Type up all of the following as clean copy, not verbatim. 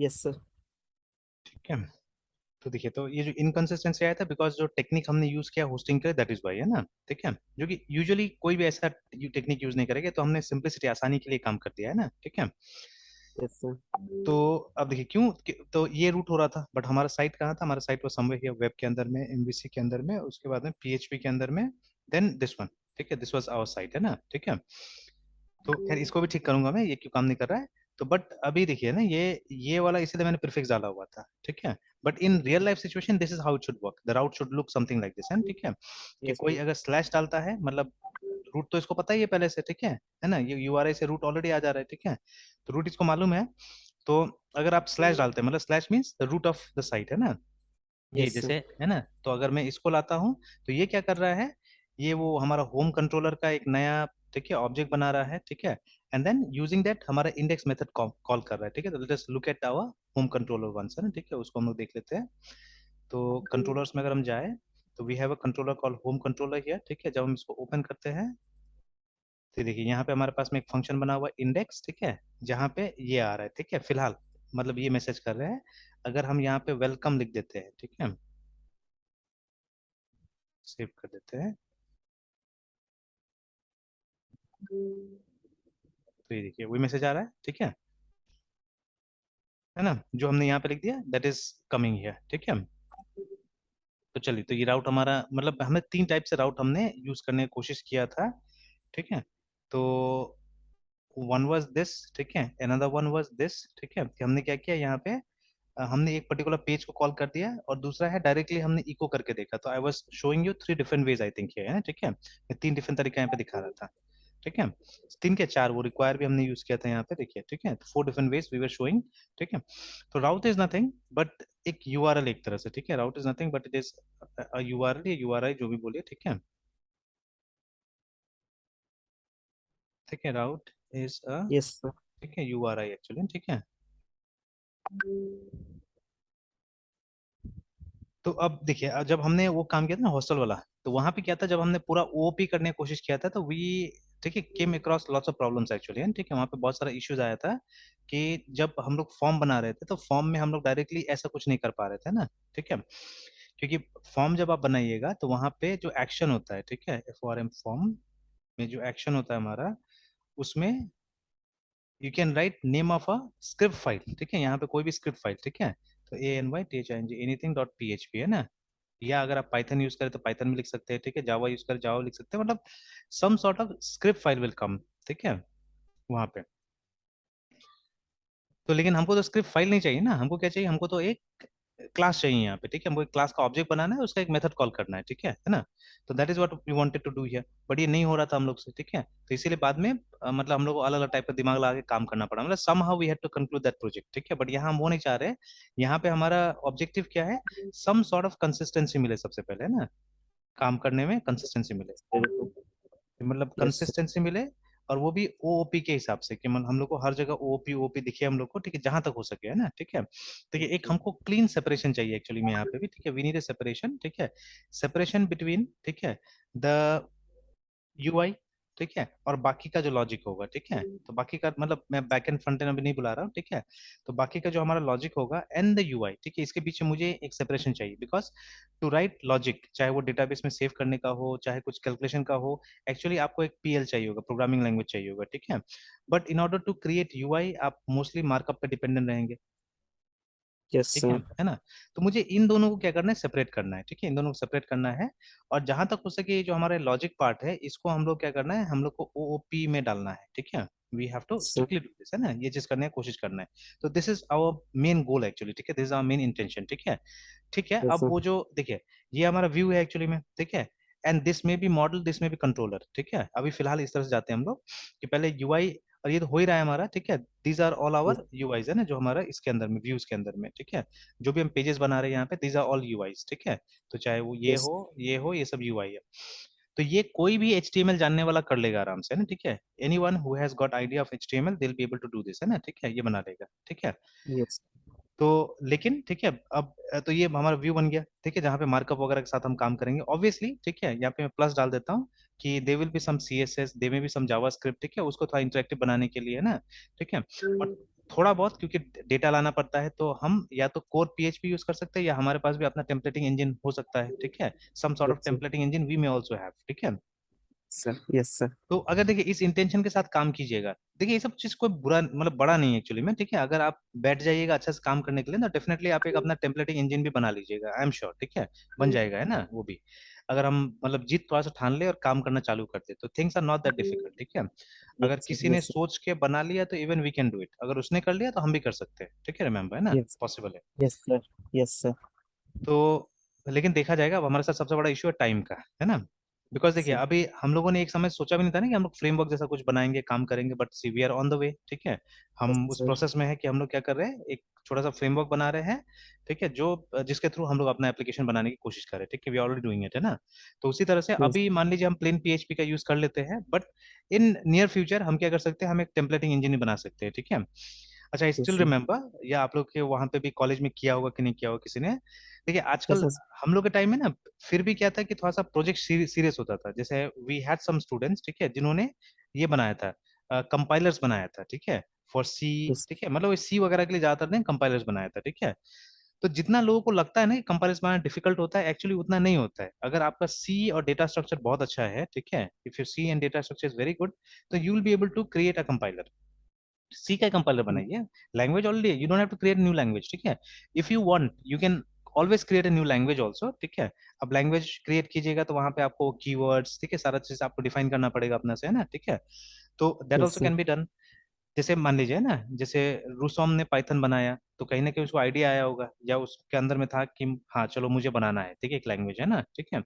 Yes sir. ठीक है। तो देखिए, तो ये जो इनकंसिस्टेंसी आया था बिकॉज जो टेक्निक हमने यूज किया होस्टिंग के, दैट इज वाई, है ना। ठीक है, जो कि यूजुअली कोई भी ऐसा टेक्निक यूज नहीं करेगा, तो हमने सिंपलिसिटी, आसानी के लिए काम कर दिया है ना। ठीक है। Yes sir. तो अब देखिए तो ये रूट हो रहा था, बट हमारा साइट कहाँ था? हमारा साइट वो समवेयर हियर, वेब के अंदर में, एमवीसी के अंदर में, उसके बाद में पीएचपी के अंदर में, देन दिस वन। ठीक है, दिस वाज आवर साइट, है ना। ठीक है। तो खैर इसको भी ठीक करूंगा मैं, ये क्यों काम नहीं कर रहा है। तो बट अभी देखिए ना, ये वाला इसीलिए मैंने प्रीफिक्स डाला हुआ था। ठीक है। But in real life situation this is how it should work, the route should look something like this, है। ठीक है। कि यस कोई सर। अगर स्लैश डालता है, मतलब रूट तो इसको पता ही है पहले से। ठीक है ना, ये यूआरआई से रूट ऑलरेडी आ जा रहा है। ठीक है। तो रूट इसको मालूम है। तो अगर आप स्लैश डालते हैं, मतलब slash means the root of the site, है ना। ये यस सर। जैसे, है ना। तो अगर मैं इसको लाता हूँ, तो ये क्या कर रहा है? ये वो हमारा होम कंट्रोलर का एक नया, ठीक है, ऑब्जेक्ट बना रहा है। ठीक है। एंड देन यूजिंग दैट हमारा इंडेक्स मेथड कॉल कर रहा है। ठीक है। तो let's look at our home controller once, है ना। ठीक है, उसको हम लोग देख लेते हैं। तो कंट्रोलर्स में अगर हम जाए, तो we have a controller call home controller here. ठीक है। जब हम इसको ओपन करते हैं, तो देखिए यहाँ पे हमारे पास में एक फंक्शन बना हुआ इंडेक्स। ठीक है। जहाँ पे ये आ रहा है। ठीक है, फिलहाल मतलब ये मैसेज कर रहे हैं। अगर हम यहाँ पे वेलकम लिख देते हैं, ठीक है, सेव कर देते हैं, तो ये देखिए वही मैसेज आ रहा है। ठीक है ना, जो हमने यहाँ पे लिख दिया, दैट इज कमिंग हियर। ठीक है। तो चलिए, तो ये राउट हमारा, मतलब हमें तीन टाइप से राउट हमने यूज करने की कोशिश किया था। ठीक है। तो वन वाज दिस, ठीक है, अनदर वन वाज दिस। ठीक है, कि हमने क्या किया यहाँ पे, हमने एक पर्टिकुलर पेज को कॉल कर दिया, और दूसरा है डायरेक्टली हमने इको करके देखा। तो I was showing you three different ways, I think, है ना। ठीक है, मैं तीन डिफरेंट तरीके यहाँ पे दिखा रहा था। ठीक है। तीन के चार, वो रिक्वायर भी हमने यूज किया था यहाँ पे, देखिए। ठीक है, four different ways we were showing. ठीक है। तो राउट इज नथिंग बट एक यूआरएल एक तरह से। ठीक है, route is nothing but it is URL या यूआरआई, जो भी बोलिए। ठीक है। ठीक है, route is a, yes sir. ठीक है, यूआरआई एक्चुअली। ठीक है। तो अब देखिए, जब हमने वो काम किया था ना हॉस्टल वाला, तो वहां पे क्या था, जब हमने पूरा ओओपी करने की कोशिश किया था, तो वी, ठीक है, came across lots of problems actually. ठीक है, वहां पे बहुत सारा इश्यूज आया था कि जब हम लोग फॉर्म बना रहे थे, तो फॉर्म में हम लोग डायरेक्टली ऐसा कुछ नहीं कर पा रहे थे ना। ठीक है। क्योंकि फॉर्म जब आप बनाइएगा, तो वहां पे जो एक्शन होता है, ठीक है, एफओआरएम फॉर्म में जो एक्शन होता है हमारा, उसमें you can write name of a script file. ठीक है, यहाँ पे कोई भी स्क्रिप्ट फाइल। ठीक है। तो ANYTHING एनीथिंग डॉट PHP, है ना। या अगर आप पाइथन यूज करें, तो पाइथन भी लिख सकते हैं। ठीक है, जावा यूज करें, जावा लिख सकते हैं, मतलब some sort of script file will come. ठीक है, वहां पे। तो लेकिन हमको तो स्क्रिप्ट फाइल नहीं चाहिए ना, हमको क्या चाहिए, हमको तो एक क्लास चाहिए यहाँ पे। ठीक है, हमको एक क्लास का ऑब्जेक्ट बनाना है, उसका एक मेथड कॉल करना है। ठीक है ना। तो that is what we wanted to do here, but ये नहीं हो रहा था हम लोग से। ठीक है, तो इसीलिए बाद में मतलब हम लोग को अलग अलग टाइप का दिमाग लगा के काम करना पड़ा, मतलब somehow we had to conclude that project. ठीक है, बट यहाँ हम वो नहीं चाह रहे। यहाँ पे हमारा ऑब्जेक्टिव क्या है, सम सॉर्ट ऑफ कंसिस्टेंसी मिले सबसे पहले, है ना। काम करने में कंसिस्टेंसी मिले, मतलब यस सर। कंसिस्टेंसी मिले। और वो भी ओओपी के हिसाब से, कि मतलब हम लोग को हर जगह ओओपी ओपी दिखे हम लोग को। ठीक है, जहां तक हो सके, है ना। ठीक है। तो ये एक हमको क्लीन सेपरेशन चाहिए एक्चुअली में यहाँ पे भी। ठीक है, वी नीड ए सेपरेशन। ठीक है, सेपरेशन बिटवीन, ठीक है, द यूआई, ठीक है, और बाकी का जो लॉजिक होगा। ठीक है, तो बाकी का मतलब मैं बैक एंड फ्रंट एंड अभी नहीं बुला रहा हूँ। ठीक है। तो बाकी का जो हमारा लॉजिक होगा एंड द यूआई, ठीक है, इसके पीछे मुझे एक सेपरेशन चाहिए, बिकॉज टू राइट लॉजिक, चाहे वो डेटाबेस में सेव करने का हो, चाहे कुछ कैलकुलेशन का हो, एक्चुअली आपको एक पीएल चाहिए होगा, प्रोग्रामिंग लैंग्वेज चाहिए होगा। ठीक है। But in order to create UI, आप मोस्टली मार्कअप पे डिपेंडेंट रहेंगे। यस ठीक सर। है ना। तो मुझे इन दोनों को क्या करना है, सेपरेट करना है। ठीक है, इन दोनों को सेपरेट करना है। और जहां तक हो सके, ये जो हमारे लॉजिक पार्ट है, इसको हम लोग क्या करना है, हम लोग को ओओपी में डालना है। ठीक है, we have to sir. Strictly do this, है ना, ये चीज करने की कोशिश करना है। तो this is our main goal actually. ठीक है, this is our main intention. ठीक है। ठीक है, यस अब सर। वो जो देखिए, ये हमारा व्यू है एक्चुअली में। ठीक है, एंड दिस में भी मॉडल, दिस में भी कंट्रोलर। ठीक है, अभी फिलहाल इस तरह से जाते हैं हम लोग कि पहले यूआई, और ये तो हो ही रहा है हमारा। ठीक है, दीज आर ऑल आवर यूआईज, है ना, जो हमारा इसके अंदर में, व्यूज के अंदर में। ठीक है, जो भी हम पेजेस बना रहे हैं यहाँ पे, दीज आर ऑल यूआईज। ठीक है, तो चाहे वो ये यस। हो, ये हो, ये सब यूआई है। तो ये कोई भी HTML जानने वाला कर लेगा आराम से, है ना। ठीक है, anyone who has got idea of HTML, they will be able to do this, है ना। ठीक है, ये बना लेगा। ठीक है। यस। तो लेकिन ठीक है, अब तो ये हमारा व्यू बन गया। ठीक है, जहाँ पे मार्कअप वगैरह के साथ हम काम करेंगे ऑब्वियसली। ठीक है, यहाँ पे मैं प्लस डाल देता हूँ कि they will be some CSS, they may be some JavaScript. ठीक है, उसको थोड़ा इंटरेक्टिव बनाने के लिए, है ना। ठीक है। और थोड़ा बहुत, क्योंकि डेटा लाना पड़ता है, तो हम या तो कोर पीएचपी यूज कर सकते हैं, या हमारे पास भी अपना टेम्पलेटिंग इंजन हो सकता है, ठीक है, some sort of yes sir. Templating engine we may also have, ठीक है। Sir yes sir. तो अगर देखिए इस इंटेंशन के साथ काम कीजिएगा, देखिए ये सब चीज कोई बुरा मतलब बड़ा नहीं है एक्चुअली में, ठीक है, अगर आप बैठ जाइएगा अच्छा से काम करने के लिए ना, डेफिनेटली आप एक अपना टेम्पलेटिंग इंजन भी बना लीजिएगा, आई एम श्योर, ठीक है, बन जाएगा, है ना, वो भी। अगर हम मतलब जीत थोड़ा सा ठान ले और काम करना चालू कर दे, तो things are not that difficult, ठीक है। अगर यस सर। किसी ने यस सर। सोच के बना लिया तो even we can do it, अगर उसने कर लिया तो हम भी कर सकते हैं, ठीक है, रिमेम्बर, है ना, यस। पॉसिबल है। Yes sir. Yes sir. तो लेकिन देखा जाएगा, अब हमारे साथ सबसे बड़ा इशू है टाइम का, है ना। बिकॉज देखिए सर। अभी हम लोगों ने एक समय सोचा भी नहीं था ना कि हम लोग फ्रेमवर्क जैसा कुछ बनाएंगे, काम करेंगे, but see we are on the way, ठीक है। यस हम उस सर। प्रोसेस में है कि हम लोग क्या कर रहे हैं, एक छोटा सा फ्रेमवर्क बना रहे हैं, ठीक है, जो जिसके थ्रू हम लोग अपना एप्लीकेशन बनाने की कोशिश कर रहे हैं, ठीक है, वी ऑलरेडी डूइंग इट, है ना। तो उसी तरह से यस। अभी मान लीजिए हम प्लेन पीएचपी का यूज कर लेते हैं, बट इन नियर फ्यूचर हम क्या कर सकते हैं, हम एक टेम्पलेटिंग इंजन बना सकते हैं, ठीक है। अच्छा, यस स्टिल सर। रिमेम्बर, या आप लोग के वहां पे भी कॉलेज में किया होगा कि नहीं किया होगा किसी ने, देखिए यस आजकल सर। हम लोग के टाइम में ना, फिर भी क्या था कि थोड़ा सा प्रोजेक्ट सीरियस होता था, जैसे वी हैड सम स्टूडेंट्स, ठीक है, जिन्होंने ये बनाया था, कंपाइलर्स बनाया था, ठीक है, फॉर सी, यस। ठीक है, मतलब सी वगैरह के लिए ज्यादातर ने कंपाइलर्स बनाया था, ठीक है। तो जितना लोगों को लगता है ना कि कंपाइलर्स बनाना डिफिकल्ट होता है, एक्चुअली उतना नहीं होता है, अगर आपका सी और डेटा स्ट्रक्चर बहुत अच्छा है, ठीक है, if your C and data structure is very good, तो you will be able to create a compiler. C का कंपाइलर बनाइए, लैंग्वेज ऑलरेडी है, you don't have to create new language, ठीक है। If you want you can always create a new language also, ठीक है। अब language create कीजिएगा तो वहां पे आपको कीवर्ड्स, ठीक है, सारा चीज आपको डिफाइन करना पड़ेगा अपना से, है ना, ठीक है। तो that yes also sir. Can be done. जैसे मान लीजिए ना, जैसे रूसोम ने पाइथन बनाया, तो कहीं ना कहीं उसको आइडिया आया होगा, या उसके अंदर में था कि हाँ चलो मुझे बनाना है, ठीक है, एक लैंग्वेज, है ना, ठीक है।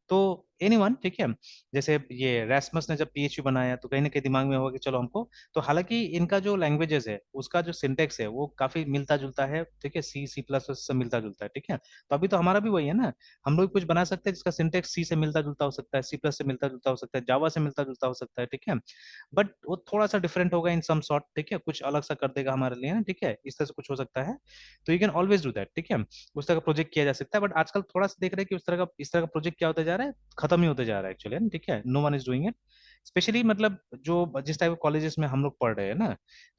तो एनीवन, ठीक है, जैसे ये रैस्मस ने जब पीएचपी बनाया, तो कहीं ना कहीं दिमाग में होगा कि चलो हमको, तो हालांकि इनका जो लैंग्वेजेस है उसका जो सिंटेक्स है वो काफी मिलता जुलता है, ठीक है, सी सी प्लस से मिलता जुलता है, ठीक है। तो अभी तो हमारा भी वही है ना, हम लोग कुछ बना सकते हैं जिसका सिंटेक्स सी से मिलता जुलता हो सकता है, सी प्लस से मिलता जुलता हो सकता है, जावा से मिलता जुलता हो सकता है, ठीक है। बट वो थोड़ा सा डिफरेंट होगा इन सम सॉर्ट, ठीक है, कुछ अलग सा कर देगा हमारे लिए ना, ठीक है, इस तरह से कुछ हो सकता है। तो you can always do that, ठीक है, उस तरह का प्रोजेक्ट किया जा सकता है, बट आजकल थोड़ा सा देख रहे हैं कि उस तरह का इस तरह का प्रोजेक्ट क्या होता जा रहा है, खत्म ही होते जा रहा है एक्चुअली, ठीक है, no one is doing it. Specially मतलब जो जिस टाइप के कॉलेजेस में हम लोग पढ़ रहे हैं ना,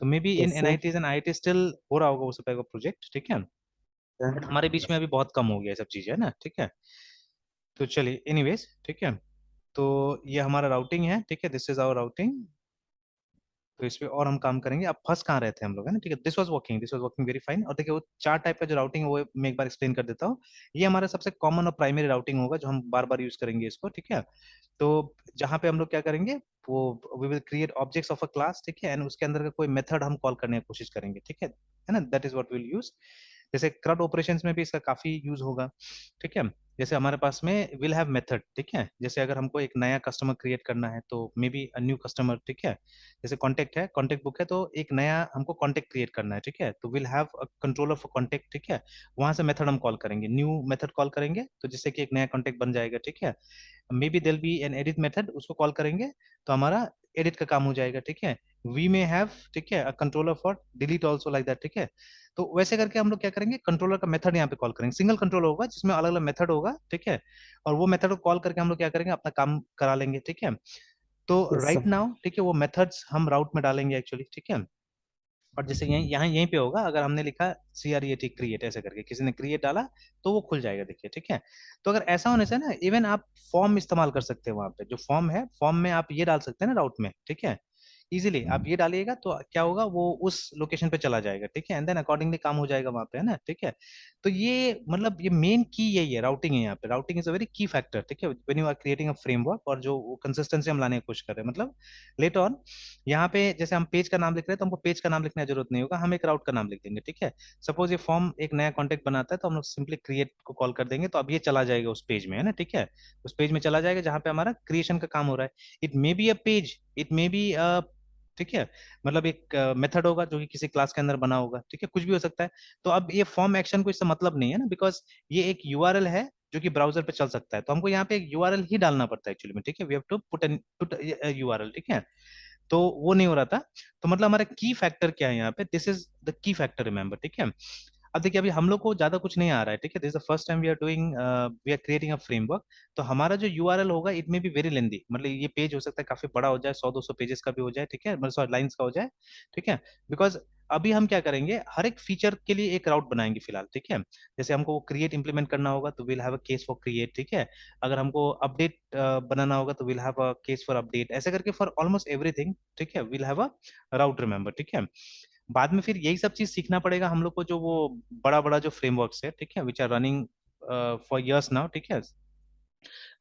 तो may be in yes sir. NITs and IIT still हो रहा होगा उस टाइप का प्रोजेक्ट, ठीक है। बट हमारे बीच में अभी बहुत कम हो गया ये सब चीजें, है ना, ठीक है। तो चलिए एनीवेज, ठीक है, तो ये हमारा राउटिंग है, ठीक है, दिस इज आवर राउटिंग। तो इस पे और हम काम करेंगे। अब फंस कहाँ रहे थे हम लोग, है ना, ठीक है, this was working very fine. और देखिए वो चार टाइप का जो राउटिंग है वो मैं एक बार एक्सप्लेन कर देता हूँ। ये हमारा सबसे कॉमन और प्राइमरी राउटिंग होगा जो हम बार बार यूज करेंगे इसको, ठीक है। तो जहाँ पे हम लोग क्या करेंगे, वो we will create objects of a class, ठीक है, एंड उसके अंदर का कोई मेथड हम कॉल करने की कोशिश करेंगे, ठीक है ना, that is what will use. जैसे CRUD ऑपरेशंस में भी इसका काफी यूज होगा, ठीक है। जैसे हमारे पास में विल हैव मेथड, ठीक है, जैसे अगर हमको एक नया कस्टमर क्रिएट करना है तो may be a new customer, ठीक है। जैसे कॉन्टेक्ट है, कॉन्टेक्ट बुक है, तो एक नया हमको कॉन्टेक्ट क्रिएट करना है, ठीक है, तो will have a controller for contact, ठीक है। वहां से मेथड हम कॉल करेंगे, न्यू मेथड कॉल करेंगे, तो जिससे कि एक नया कॉन्टेक्ट बन जाएगा, ठीक है। मे बी देल बी एन एडिट मेथड, उसको कॉल करेंगे तो हमारा एडिट का काम हो जाएगा, ठीक है। वी मे हैव, ठीक है, अ controller for delete also like that, ठीक है। तो वैसे करके हम लोग क्या करेंगे, कंट्रोलर का मेथड यहाँ पे कॉल करेंगे, सिंगल कंट्रोलर होगा जिसमें अलग अलग मेथड होगा, ठीक है। और वो मेथड को कॉल करके हम लोग क्या करेंगे, अपना काम करा लेंगे, ठीक है। तो यस राइट सर। नाउ, ठीक है, वो मेथड्स हम राउट में डालेंगे एक्चुअली, ठीक है। और जैसे यहीं यहाँ यहीं पे होगा, अगर हमने लिखा CREAT क्रिएट, ऐसे करके किसी ने क्रिएट डाला, तो वो खुल जाएगा, देखिए, ठीक है। तो अगर ऐसा होने से ना, इवन आप फॉर्म इस्तेमाल कर सकते हैं, वहां पे जो फॉर्म है, फॉर्म में आप ये डाल सकते हैं ना राउट में, ठीक है। इजीली आप ये डालिएगा तो क्या होगा, वो उस लोकेशन पे चला जाएगा, ठीक है, एंड देन अकॉर्डिंगली काम हो जाएगा वहां पे, है ना, ठीक है। तो ये मतलब ये मेन की यही है, राउटिंग है यहाँ पे, routing is a very key factor, ठीक है, when you are creating a framework, और जो कंसिस्टेंसी हम लाने की कोशिश कर रहे हैं, मतलब लेट ऑन यहाँ पे जैसे हम पेज का नाम लिख रहे हैं, तो हमको पेज का नाम लिखने की जरूरत नहीं होगा, हम एक राउट का नाम लिख देंगे, ठीक है। सपोज ये फॉर्म एक नया कॉन्टेक्ट बनाता है, तो हम लोग सिंपली क्रिएट को कॉल कर देंगे, तो अब ये चला जाएगा उस पेज में, है ना, ठीक है। उस पेज में चला जाएगा जहाँ पे हमारा क्रिएशन का काम हो रहा है। It may be a page, it may be ठीक है, मतलब एक मेथड होगा जो कि किसी क्लास के अंदर बना होगा, ठीक है, कुछ भी हो सकता है। तो अब ये फॉर्म एक्शन को इससे मतलब नहीं है ना, बिकॉज ये एक यूआरएल है जो कि ब्राउजर पे चल सकता है, तो हमको यहाँ पे एक यूआरएल ही डालना पड़ता है एक्चुअली में, ठीक है, we have to put URL, ठीक है। तो वो नहीं हो रहा था। तो मतलब हमारा की फैक्टर क्या है यहाँ पे, this is the key factor, remember, ठीक है। अब देखिए अभी हम लोग को ज्यादा कुछ नहीं आ रहा है, ठीक है, this is the first time we are creating a framework. तो हमारा जो यूआरएल होगा इट में बी वेरी लेंदी, मतलब ये पेज हो सकता है काफी बड़ा हो जाए, 100-200 पेजेस का भी हो जाए, ठीक है, मतलब सॉरी लाइंस का हो जाए, ठीक है। बिकॉज अभी हम क्या करेंगे, हर एक फीचर के लिए एक राउट बनाएंगे फिलहाल, ठीक है। जैसे हमको क्रिएट इंप्लीमेंट करना होगा तो will have a case for create, ठीक है। अगर हमको अपडेट बनाना होगा तो will have a case for update, ऐसे करके फॉर ऑलमोस्ट एवरीथिंग, ठीक है, will have a route, remember, ठीक है। बाद में फिर यही सब चीज सीखना पड़ेगा हम लोग को, जो वो बड़ा बड़ा जो फ्रेमवर्क्स है, ठीक है, which are running for years now, ठीक है।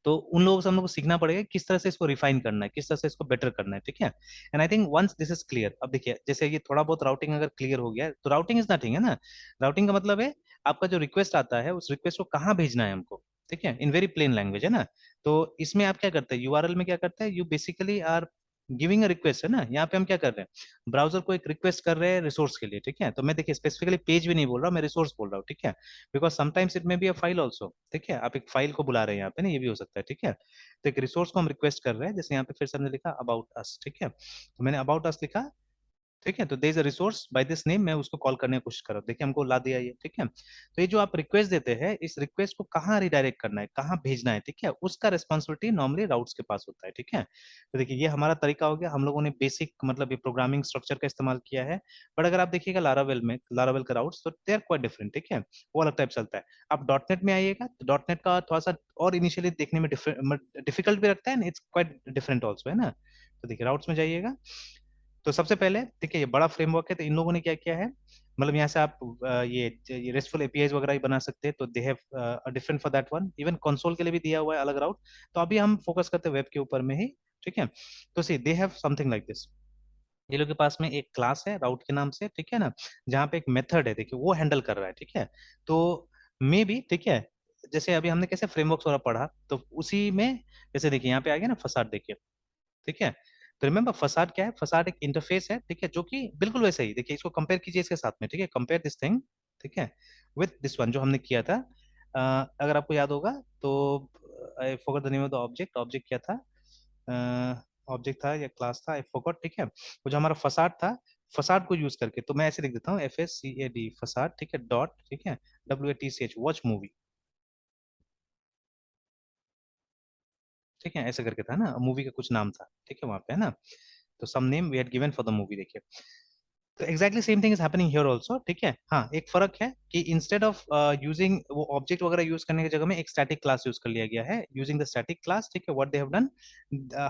तो उन लोगों से हम लोग को सीखना पड़ेगा किस तरह से इसको रिफाइन करना है, किस तरह से इसको बेटर करना है, ठीक है। And I think once this is clear, अब देखिए जैसे ये थोड़ा बहुत राउटिंग अगर क्लियर हो गया है, तो राउटिंग इज नथिंग, है ना। राउटिंग का मतलब है आपका जो रिक्वेस्ट आता है उस रिक्वेस्ट को कहाँ भेजना है हमको, ठीक है, इन वेरी प्लेन लैंग्वेज, है ना। तो इसमें आप क्या करते हैं, यूआरएल में क्या करते हैं, you basically are giving a request, है ना। यहाँ पे हम क्या कर रहे हैं, ब्राउजर को एक रिक्वेस्ट कर रहे हैं रिसोर्स के लिए, ठीक है। तो मैं देखिए स्पेसिफिकली पेज भी नहीं बोल रहा हूँ, मैं रिसोर्स बोल रहा हूँ, ठीक है। Because sometimes it may be a file also, ठीक है, आप एक फाइल को बुला रहे हैं यहाँ पे ना, ये भी हो सकता है, ठीक है। तो एक रिसोर्स को हम रिक्वेस्ट कर रहे हैं, जैसे यहाँ पे फिर से हमने लिखा अबाउट अस, ठीक है, तो मैंने अबाउट अस लिखा, ठीक है। तो there is a resource by this name, मैं उसको कॉल करने की कोशिश कर रहा हूँ, देखिए हमको ला दिया ये, ठीक है। तो ये जो आप रिक्वेस्ट देते हैं, इस रिक्वेस्ट को कहाँ रिडायरेक्ट करना है, कहाँ भेजना है, ठीक है, उसका रिस्पॉन्सिबिलिटी नॉर्मली राउट्स के पास होता है, ठीक है। तो देखिए ये हमारा तरीका हो गया, हम लोगों ने बेसिक मतलब ये प्रोग्रामिंग स्ट्रक्चर का इस्तेमाल किया है। बट अगर आप देखिएगा लारावेल में, लारावेल का राउट्स, तो दे आर क्वाइट डिफरेंट, ठीक है, वो अलग टाइप चलता है। आप डॉट नेट में आइएगा तो डॉट नेट का थोड़ा सा और इनिशियली देखने में डिफिकल्ट भी लगता है, इट्स क्वाइट डिफरेंट ऑल्सो, है ना। तो देखिए राउट्स में जाइएगा, तो सबसे पहले देखिए ये बड़ा फ्रेमवर्क है, तो इन लोगों ने क्या किया है, मतलब यहाँ से आप ये रेस्टफुल एपीआईज वगैरह भी बना सकते हैं, तो they have different for that one, even console के लिए भी दिया हुआ है अलग राउट। तो अभी हम फोकस करते हैं वेब के ऊपर में ही, ठीक है। तो see they have something like this, ये लोग के पास में एक क्लास है राउट के नाम से, ठीक है ना, जहाँ पे एक मेथड है, देखिए वो हैंडल कर रहा है, ठीक है। तो मे बी, ठीक है, जैसे अभी हमने कैसे फ्रेमवर्क वगैरह पढ़ा, तो उसी में जैसे देखिए यहाँ पे आ गया ना फसाड, देखिए, ठीक है। तो रिमेम्बर फसाड क्या है, फसाड एक इंटरफेस है, ठीक है, जो कि बिल्कुल वैसे ही, देखिए इसको कंपेयर कीजिए इसके साथ में, ठीक है, कंपेयर दिस थिंग, ठीक है, विद दिस वन जो हमने किया था। अगर आपको याद होगा तो I forgot the name of the object, object क्या था, ऑब्जेक्ट था या क्लास था, आई फॉरगॉट, ठीक है, वो जो हमारा फसाड था, फसाड को यूज करके, तो मैं ऐसे लिख देता हूँ FSCAD फसाड, ठीक है, डॉट, ठीक है, WATCH वॉच मूवी, ठीक है, ऐसे करके था ना, मूवी का कुछ नाम था, ठीक है, वहां पे, है ना। तो some name we had given for the movie, देखिए। तो exactly same thing is happening here also, ठीक है। हाँ, एक फर्क है कि इंस्टेड ऑफ यूजिंग वो ऑब्जेक्ट वगैरह यूज करने की जगह में एक स्टैटिक क्लास यूज कर लिया गया है, यूजिंग द स्टैटिक क्लास, ठीक है, व्हाट दे हैव डन,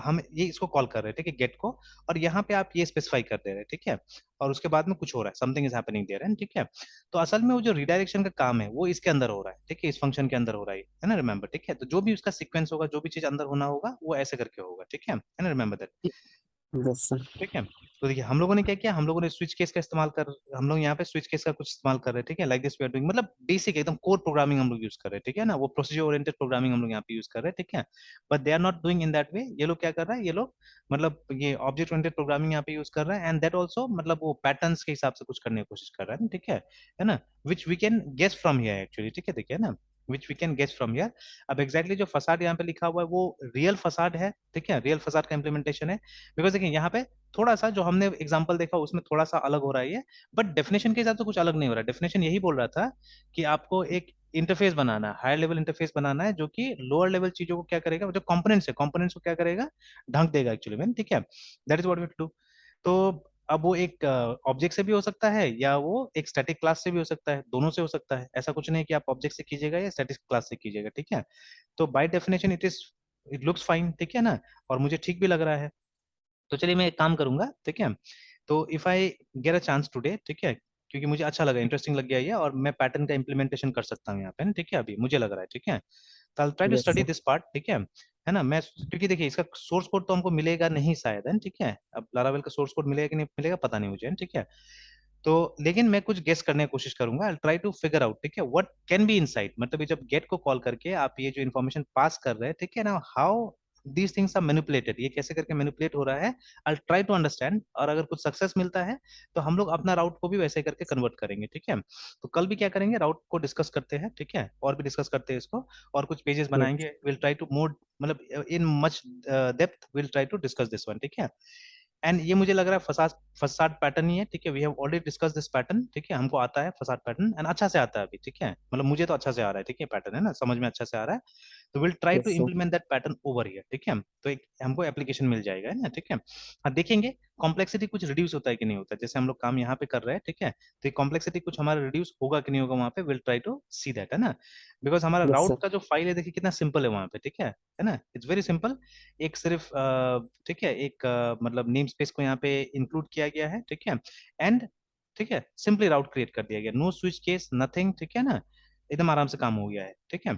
हम ये इसको कॉल कर रहे हैं, ठीक है, गेट को, और यहाँ पे आप ये स्पेसिफाई कर दे रहे हैं, ठीक है, और उसके बाद में कुछ हो रहा है, समथिंग इज हैपनिंग देयर, है, ठीक है। तो असल में वो जो रिडायरेक्शन का काम है वो इसके अंदर हो रहा है, ठीक है, इस फंक्शन के अंदर हो रहा है ना, रिमेंबर, ठीक है। तो जो भी उसका सीक्वेंस होगा, जो भी चीज अंदर होना होगा, वो ऐसे करके होगा, ठीक है ना, रिमेंबर दैट, यस सर। ठीक है। तो देखिए हम लोगों ने क्या किया, हम लोगों ने स्विच केस का इस्तेमाल कर, हम लोग यहाँ पे स्विच केस का कुछ इस्तेमाल कर रहे हैं, ठीक है, like this we are doing, मतलब बेसिक एकदम कोर प्रोग्रामिंग हम लोग यूज कर रहे हैं, ठीक है ना, वो प्रोसीजर ओरिएंटेड प्रोग्रामिंग हम लोग यहाँ पे यूज कर रहे हैं, ठीक है। But they are not doing in that way, ये लोग क्या कर रहा है, ये लोग मतलब ये ऑब्जेक्ट ओरिएंटेड प्रोग्रामिंग यहाँ पे यूज कर रहा है, एंड दैट ऑल्सो मतलब वो पैटर्न्स के हिसाब से कुछ करने की कोशिश कर रहा है, ठीक है ना, which we can guess from here actually, ठीक है, देखिए ना, which we can guess from here. अब एग्जैक्टली जो फसाड यहाँ पे लिखा हुआ है वो रियल फसाड है, ठीक है, रियल फसाड का इम्प्लीमेंटेशन है। बिकॉज देखिए यहाँ पे थोड़ा सा जो हमने एग्जांपल देखा उसमें थोड़ा सा अलग हो रहा है ये, बट डेफिनेशन के हिसाब से कुछ अलग नहीं हो रहा है। डेफिनेशन यही बोल रहा था कि आपको एक इंटरफेस बनाना है, हायर लेवल इंटरफेस बनाना है, जो कि लोअर लेवल चीजों को क्या करेगा, जो कंपोनेंट्स है, कंपोनेंट्स को क्या करेगा, ढंक देगा एक्चुअली में, ठीक है। That is what we do. तो अब वो एक ऑब्जेक्ट से भी हो सकता है, या वो एक स्टैटिक क्लास से भी हो सकता है, दोनों से हो सकता है, ऐसा कुछ नहीं कि आप ऑब्जेक्ट से कीजिएगा या स्टैटिक क्लास से कीजिएगा, ठीक है। तो by definition it looks fine, ठीक है ना, और मुझे ठीक भी लग रहा है। तो चलिए मैं एक काम करूंगा, ठीक है। तो if I get a chance today, ठीक है, क्योंकि मुझे अच्छा लगा, इंटरेस्टिंग लग गया ये, और मैं पैटर्न का इम्प्लीमेंटेशन कर सकता हूँ यहाँ पे ना, ठीक है, अभी मुझे लग रहा है, ठीक है। तो I try to yes study sir. This part, ठीक है ना, मैं क्योंकि देखिए इसका सोर्स कोड तो हमको मिलेगा नहीं शायद, है ना, ठीक है। अब लारावेल का सोर्स कोड मिलेगा कि नहीं मिलेगा पता नहीं मुझे, है ना, ठीक है। तो लेकिन मैं कुछ गेस करने की कोशिश करूंगा, I try to figure out, ठीक है, व्हाट कैन बी इनसाइड, मतलब ये जब गेट को कॉल करके आप ये जो इन्फॉर्मेशन पास कर रहे हैं, ठीक है ना, how these things are manipulated, ये कैसे करके मैनिपुलेट हो रहा है, आई ट्राई टू अंडरस्टैंड, और अगर कुछ सक्सेस मिलता है तो हम लोग अपना राउट को भी वैसे करके कन्वर्ट करेंगे, ठीक है। तो कल भी क्या करेंगे, राउट को डिस्कस करते हैं, ठीक है, और भी डिस्कस करते हैं इसको, और कुछ पेजेस यस। बनाएंगे, विल ट्राई टू मोर मतलब in much depth, will try to discuss this one, ठीक है। एंड ये मुझे लग रहा है फसाड पैटर्न ही है, ठीक है। We have already discuss this pattern, ठीक है। हमको आता है फसाड पैटर्न एंड अच्छा से आता है अभी, ठीक है। मतलब मुझे तो अच्छा से आ रहा है, ठीक है, पैटर्न है ना, समझ में अच्छा से आ रहा है। तो will try to yes sir. Implement that pattern over here, ठीक है। तो एक हमको एप्लीकेशन मिल जाएगा, है ना, ठीक है। हाँ, देखेंगे कॉम्प्लेक्सिटी कुछ रिड्यूस होता है कि नहीं होता है। जैसे हम लोग काम यहाँ पे कर रहे हैं, ठीक है, तो कॉम्प्लेक्सिटी कुछ हमारा रिड्यूस होगा कि नहीं होगा वहाँ पे, will try to see that, है ना। बिकॉज हमारा यस राउट सर। का जो फाइल है, देखिए कितना सिंपल है वहाँ पे, ठीक है ना, इट्स वेरी सिंपल। एक सिर्फ ठीक है, एक मतलब नेम स्पेस को यहाँ पे इंक्लूड किया गया है, ठीक है। एंड ठीक है, सिंपली राउट क्रिएट कर दिया गया, नो स्विच केस नथिंग, ठीक है ना, एकदम आराम से काम हो गया है, ठीक है।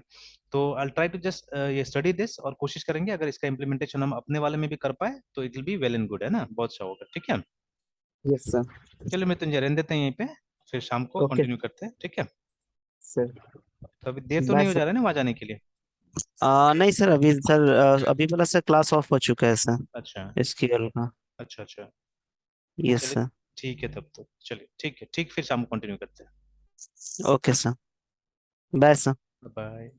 तो आई ट्राई टू जस्ट ये स्टडी दिस, और कोशिश करेंगे अगर इसका इम्प्लीमेंटेशन हम अपने वाले में भी कर पाए तो it will be well and good, है ना, बहुत अच्छा होगा, ठीक है। Yes sir. चलिए मैं तुझे रहने देते हैं यहीं पे, फिर शाम को ओके कंटिन्यू करते हैं, ठीक है। सर। तो अभी देर तो बाय नहीं हो जा सर। रहा है ना वहाँ जाने के लिए? नहीं सर, अभी सर अभी वाला सर क्लास ऑफ हो चुका है सर, अच्छा इसकी वाला का। अच्छा अच्छा। यस चलिए सर। ठीक है, तब तो चलिए, ठीक है, ठीक, फिर शाम को कंटिन्यू करते हैं। Okay sir. Bye sir. Bye.